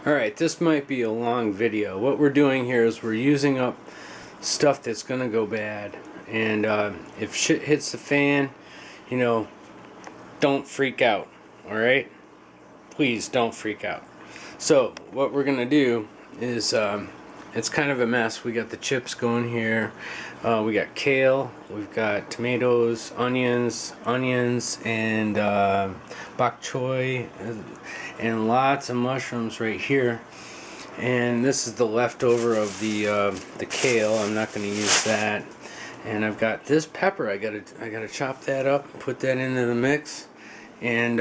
Alright, this might be a long video. What we're doing here is we're using up stuff that's gonna go bad, and if shit hits the fan, you know, don't freak out. Alright? Please don't freak out. So what we're gonna do is it's kind of a mess. We got the chips going here, we got kale, we've got tomatoes, onions, and bok choy, and lots of mushrooms right here. And this is the leftover of the kale. I'm not going to use that. And I've got this pepper. I gotta chop that up, put that into the mix, and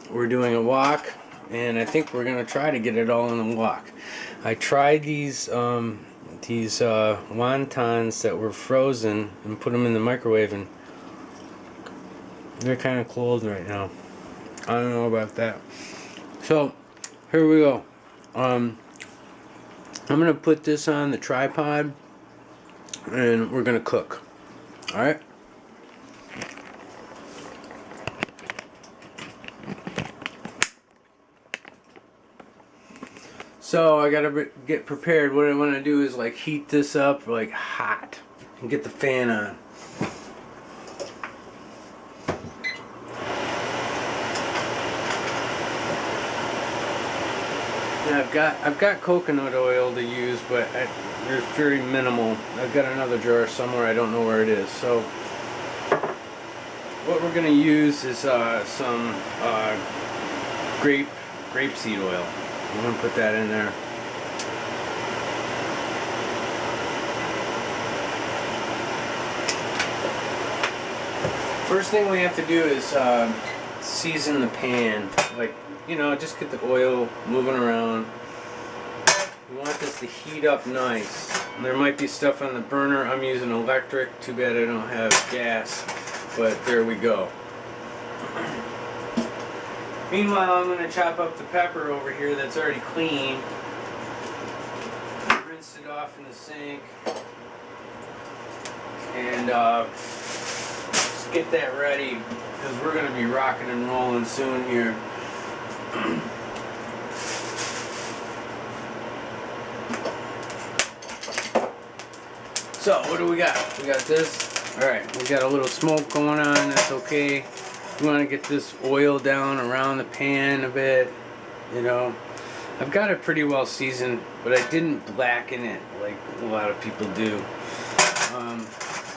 we're doing a wok. And I think we're gonna try to get it all in the wok. I tried these wontons that were frozen and put them in the microwave, and they're kind of cold right now. I don't know about that. So here we go. I'm gonna put this on the tripod, and we're gonna cook. All right. So I gotta get prepared. What I want to do is like heat this up like hot and get the fan on. And I've got coconut oil to use, but there's very minimal. I've got another jar somewhere. I don't know where it is. So what we're gonna use is some grapeseed oil. I'm going to put that in there. First thing we have to do is season the pan. Like, you know, just get the oil moving around. We want this to heat up nice. And there might be stuff on the burner. I'm using electric. Too bad I don't have gas. But there we go. Meanwhile, I'm going to chop up the pepper over here that's already clean. Rinse it off in the sink. And just get that ready, because we're going to be rocking and rolling soon here. So, what do we got? We got this. Alright, we got a little smoke going on. That's okay. We want to get this oil down around the pan a bit, you know. I've got it pretty well seasoned, but I didn't blacken it like a lot of people do.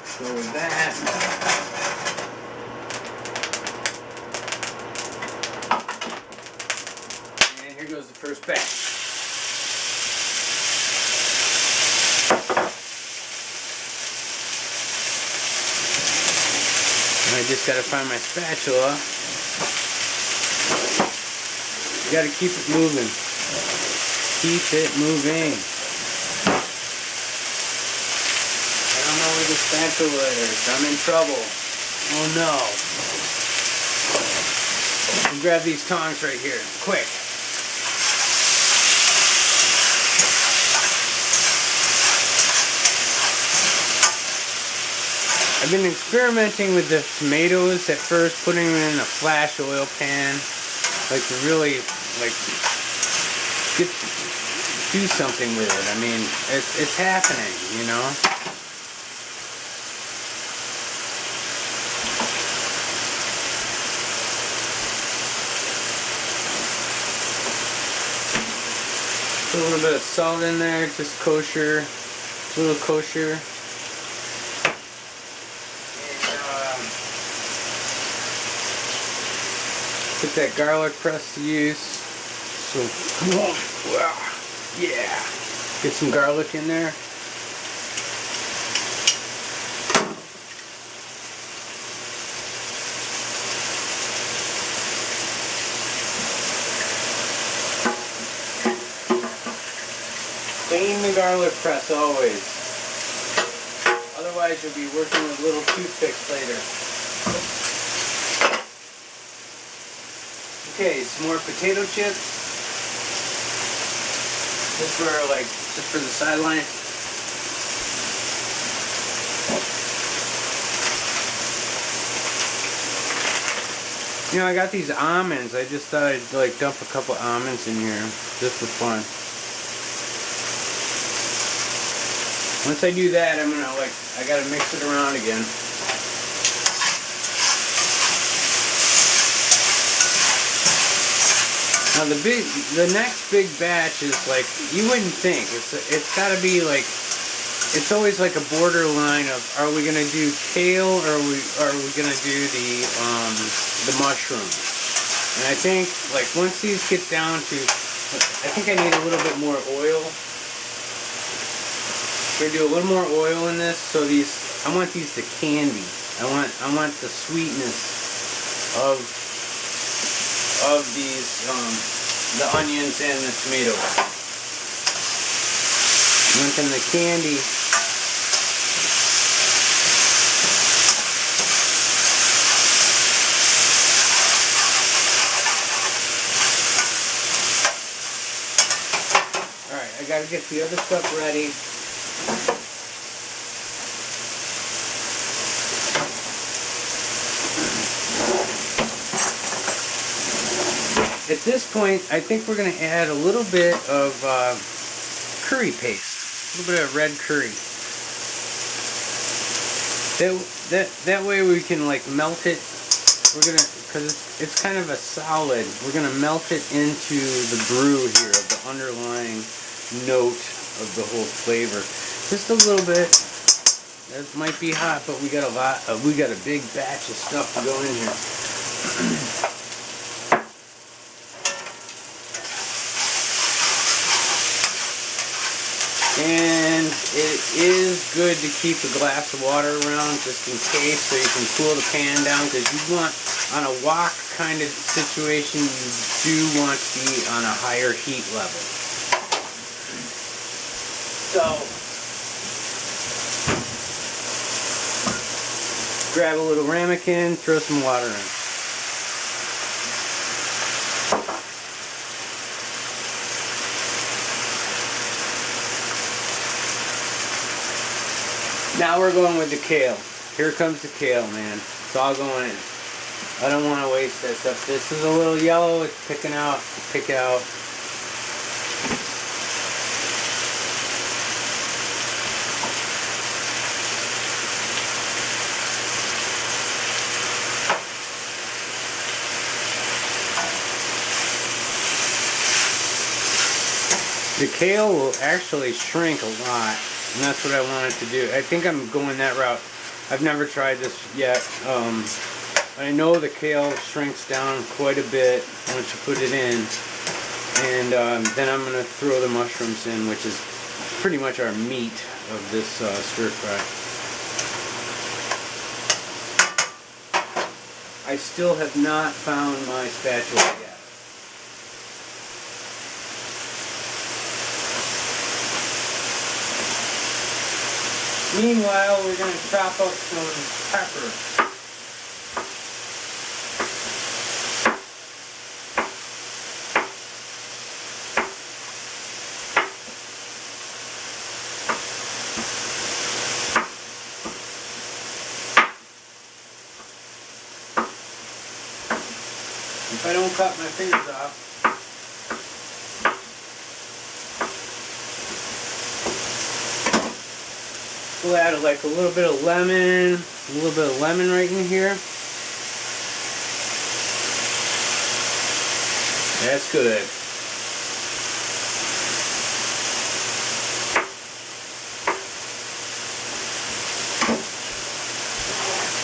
So with that, and here goes the first batch. I just gotta find my spatula. You gotta keep it moving. Keep it moving. I don't know where the spatula is. I'm in trouble. Oh no. I'll grab these tongs right here. Quick. I've been experimenting with the tomatoes at first, putting them in a flash oil pan, like to really, like, do something with it. I mean, it's happening, you know? Put a little bit of salt in there, just kosher, a little kosher. Put that garlic press to use. So, come on. Wow. Yeah. Get some garlic in there. Clean the garlic press always. Otherwise you'll be working with little toothpicks later. Okay, some more potato chips. Just for the sideline. You know, I got these almonds. I just thought I'd like dump a couple almonds in here just for fun. Once I do that, I'm gonna I gotta mix it around again. Now the next big batch is like, you wouldn't think. It's gotta be like, it's always like a borderline of, are we gonna do kale or are we gonna do the mushrooms? And I think like once these get down to, I think I need a little bit more oil. We're gonna do a little more oil in this, so I want these to candy. I want the sweetness of these the onions and the tomatoes. I want them to candy. All right, I gotta get the other stuff ready. At this point, I think we're going to add a little bit of curry paste, a little bit of red curry. That way we can like melt it. We're gonna, because it's kind of a solid. We're going to melt it into the brew here of the underlying note of the whole flavor. Just a little bit. That might be hot, but we got a lot. We got a big batch of stuff to go in here. And it is good to keep a glass of water around just in case, so you can cool the pan down, because you want, on a wok kind of situation, you do want to be on a higher heat level. So, grab a little ramekin, throw some water in. Now we're going with the kale. Here comes the kale, man. It's all going in. I don't want to waste that stuff. This is a little yellow. It's picking out. Pick out. The kale will actually shrink a lot. And that's what I wanted to do. I think I'm going that route. I've never tried this yet. I know the kale shrinks down quite a bit once you put it in. And then I'm going to throw the mushrooms in, which is pretty much our meat of this stir fry. I still have not found my spatula yet. Meanwhile, we're going to chop up some pepper. If I don't cut my fingers off, we'll add like a little bit of lemon, right in here. That's good.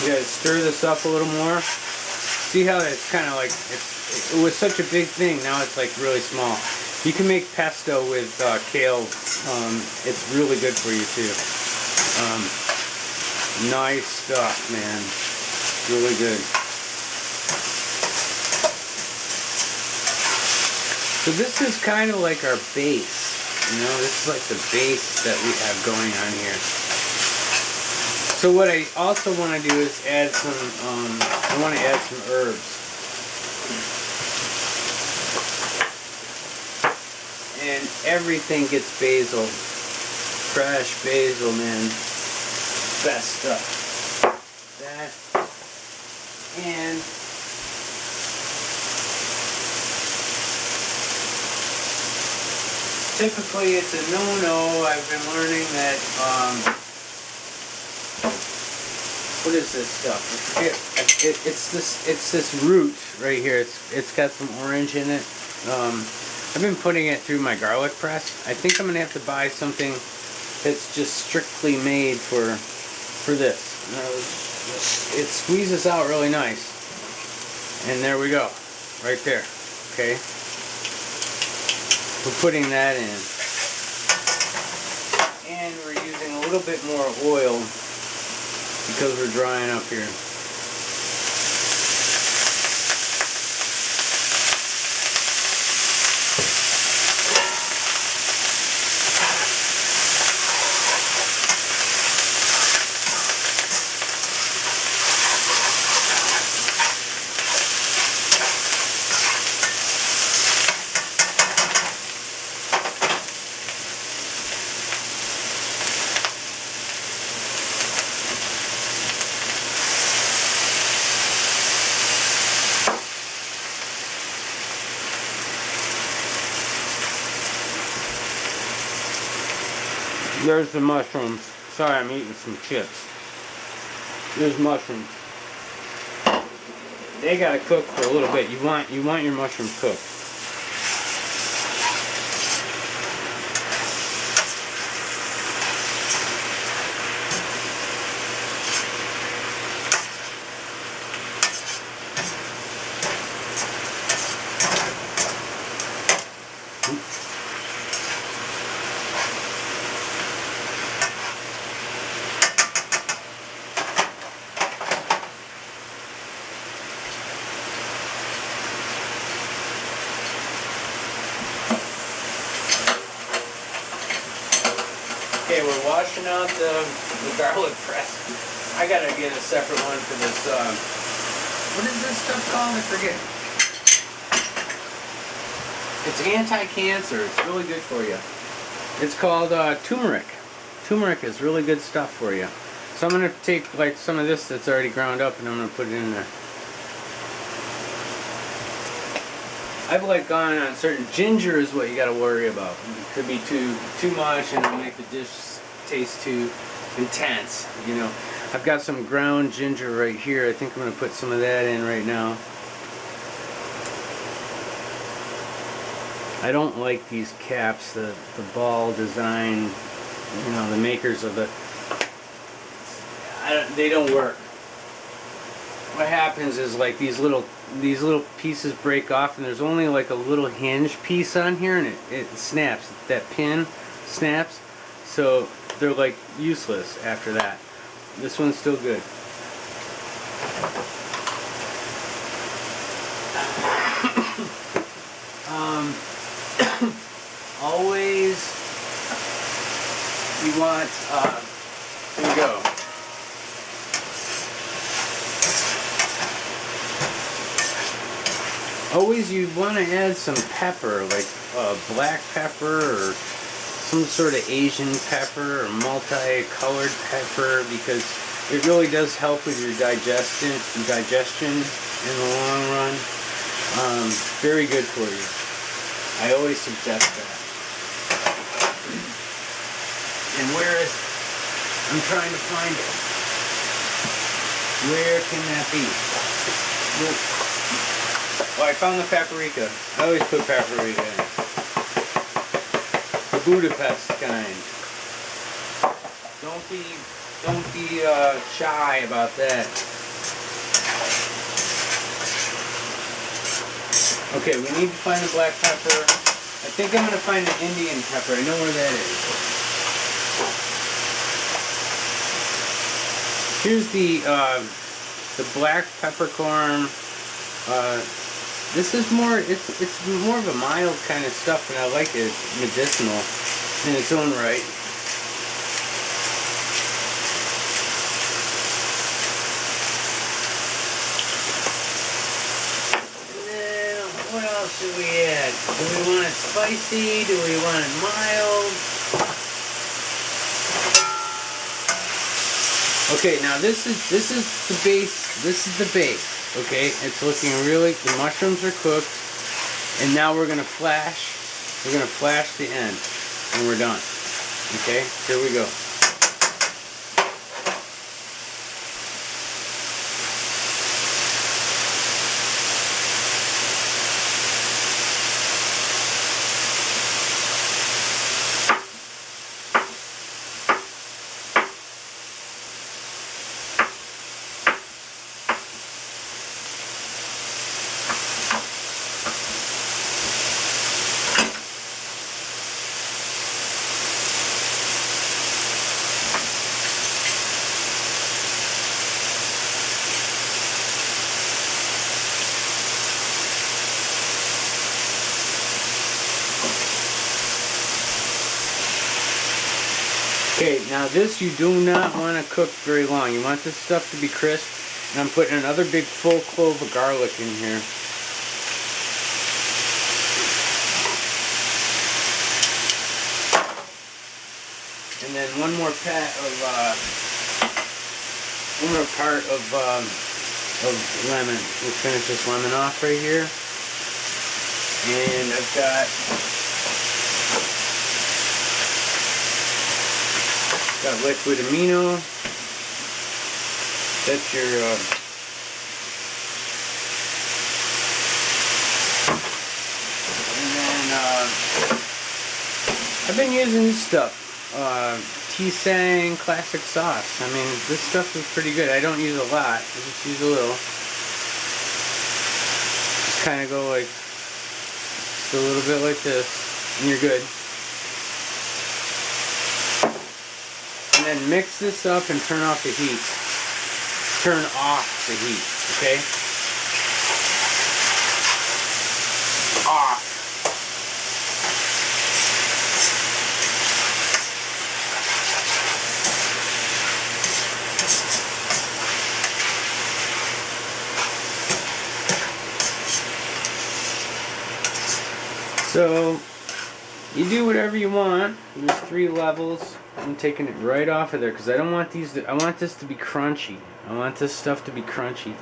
You gotta stir this up a little more. See how it's kind of like, it was such a big thing, now it's like really small. You can make pesto with kale. It's really good for you too. Nice stuff, man. Really good. So this is kind of like our base. You know, this is like the base that we have going on here. So what I also want to do is add some, I want to add some herbs. And everything gets basil. Fresh basil, man. Best stuff. That. And typically it's a no-no. I've been learning that, what is this stuff? I forget. It's this root right here. It's got some orange in it. I've been putting it through my garlic press. I think I'm gonna have to buy something that's just strictly made for this. It squeezes out really nice. And there we go. Right there. Okay. We're putting that in. And we're using a little bit more oil because we're drying up here. There's the mushrooms. Sorry, I'm eating some chips. There's mushrooms. They gotta cook for a little bit. You want your mushrooms cooked. Okay, we're washing out the garlic press. I gotta get a separate one for this, what is this stuff called? I forget. It's anti-cancer. It's really good for you. It's called turmeric. Turmeric is really good stuff for you. So I'm gonna take like some of this that's already ground up and I'm gonna put it in there. I've like gone on certain ginger is what you got to worry about. It could be too much and it'll make the dish taste too intense. You know, I've got some ground ginger right here. I think I'm going to put some of that in right now. I don't like these caps, the ball design. You know, the makers of the. They don't work. What happens is like these little pieces break off and there's only like a little hinge piece on here and it snaps. That pin snaps, so they're like useless after that. This one's still good. Always you want here we go. Always you want to add some pepper, like black pepper or some sort of Asian pepper or multi-colored pepper, because it really does help with your digestion in the long run. Very good for you. I always suggest that. And where is it? I'm trying to find it. Where can that be? Well, I found the paprika. I always put paprika in. The Budapest kind. Don't be shy about that. Okay, we need to find the black pepper. I think I'm going to find the Indian pepper. I know where that is. Here's the black peppercorn. This is more, it's more of a mild kind of stuff, and I like it. It's medicinal in its own right. Now, what else should we add? Do we want it spicy? Do we want it mild? Okay, now this is the base. This is the base. Okay, it's looking really. The mushrooms are cooked, and now we're gonna flash We're going to flash the end and we're done. Okay, here we go. Okay, now this you do not want to cook very long. You want this stuff to be crisp. And I'm putting another big full clove of garlic in here. And then one more part of lemon. We'll finish this lemon off right here. And I've got liquid amino. That's your and then I've been using this stuff. T-Sang classic sauce. I mean, this stuff is pretty good. I don't use a lot. I just use a little. Just kind of go like just a little bit like this, and you're good. And then mix this up and turn off the heat. Turn off the heat, okay? Off. So, you do whatever you want. There's 3 levels. I'm taking it right off of there because I don't want these I want this to be crunchy. I want this stuff to be crunchy.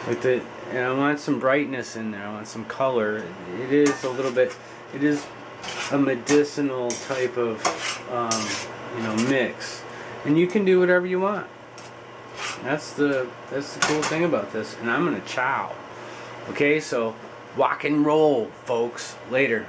And I want some brightness in there. I want some color. It is a little bit, it is a medicinal type of, mix. And you can do whatever you want. That's the cool thing about this. And I'm going to chow. Okay, so rock and roll, folks. Later.